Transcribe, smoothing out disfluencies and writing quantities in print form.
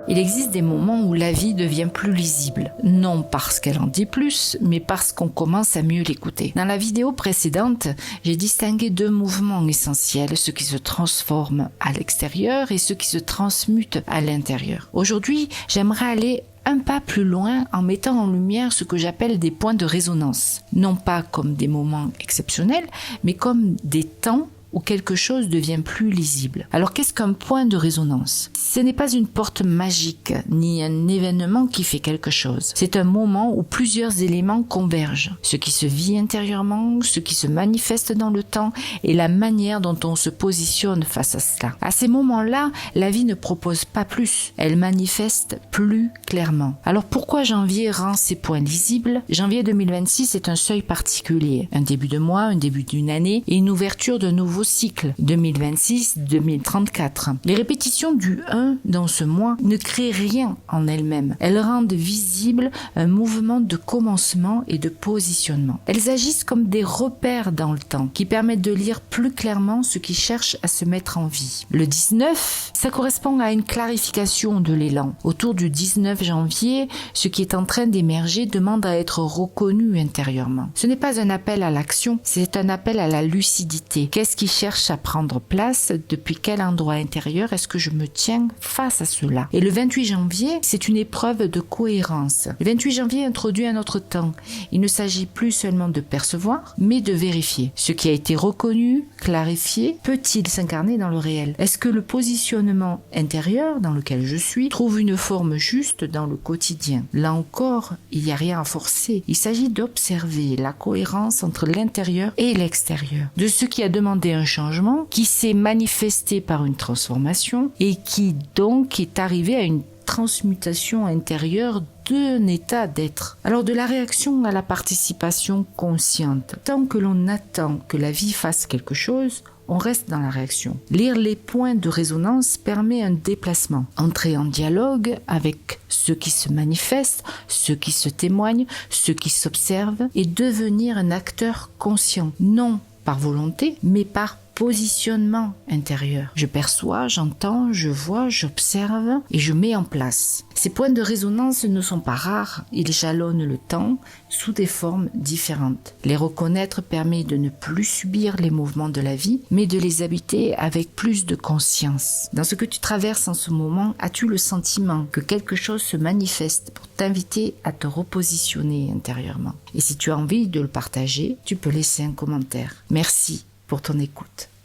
Il existe des moments où la vie devient plus lisible, non parce qu'elle en dit plus, mais parce qu'on commence à mieux l'écouter. Dans la vidéo précédente, j'ai distingué deux mouvements essentiels, ceux qui se transforment à l'extérieur et ceux qui se transmutent à l'intérieur. Aujourd'hui, j'aimerais aller un pas plus loin en mettant en lumière ce que j'appelle des points de résonance, non pas comme des moments exceptionnels, mais comme des temps où quelque chose devient plus lisible. Alors qu'est-ce qu'un point de résonance ? Ce n'est pas une porte magique, ni un événement qui fait quelque chose. C'est un moment où plusieurs éléments convergent. Ce qui se vit intérieurement, ce qui se manifeste dans le temps et la manière dont on se positionne face à cela. À ces moments-là, la vie ne propose pas plus. Elle manifeste plus clairement. Alors pourquoi janvier rend ces points lisibles ? Janvier 2026 est un seuil particulier. Un début de mois, un début d'une année et une ouverture de nouveaux cycle 2026-2034. Les répétitions du 1 dans ce mois ne créent rien en elles-mêmes. Elles rendent visible un mouvement de commencement et de positionnement. Elles agissent comme des repères dans le temps qui permettent de lire plus clairement ce qui cherche à se mettre en vie. Le 19, ça correspond à une clarification de l'élan. Autour du 19 janvier, ce qui est en train d'émerger demande à être reconnu intérieurement. Ce n'est pas un appel à l'action, c'est un appel à la lucidité. Qu'est-ce qui cherche à prendre place, depuis quel endroit intérieur est-ce que je me tiens face à cela. Et le 28 janvier, c'est une épreuve de cohérence. Le 28 janvier introduit un autre temps. Il ne s'agit plus seulement de percevoir, mais de vérifier. Ce qui a été reconnu, clarifié, peut-il s'incarner dans le réel ? Est-ce que le positionnement intérieur dans lequel je suis trouve une forme juste dans le quotidien ? Là encore, il n'y a rien à forcer. Il s'agit d'observer la cohérence entre l'intérieur et l'extérieur. De ce qui a demandé un changement, qui s'est manifesté par une transformation et qui donc est arrivé à une transmutation intérieure d'un état d'être. Alors de la réaction à la participation consciente. Tant que l'on attend que la vie fasse quelque chose, on reste dans la réaction. Lire les points de résonance permet un déplacement. Entrer en dialogue avec ceux qui se manifestent, ceux qui se témoignent, ceux qui s'observent et devenir un acteur conscient. Non par volonté, mais par positionnement intérieur. Je perçois, j'entends, je vois, j'observe et je mets en place. Ces points de résonance ne sont pas rares, ils jalonnent le temps sous des formes différentes. Les reconnaître permet de ne plus subir les mouvements de la vie, mais de les habiter avec plus de conscience. Dans ce que tu traverses en ce moment, as-tu le sentiment que quelque chose se manifeste pour t'inviter à te repositionner intérieurement ? Et si tu as envie de le partager, tu peux laisser un commentaire. Merci pour ton écoute.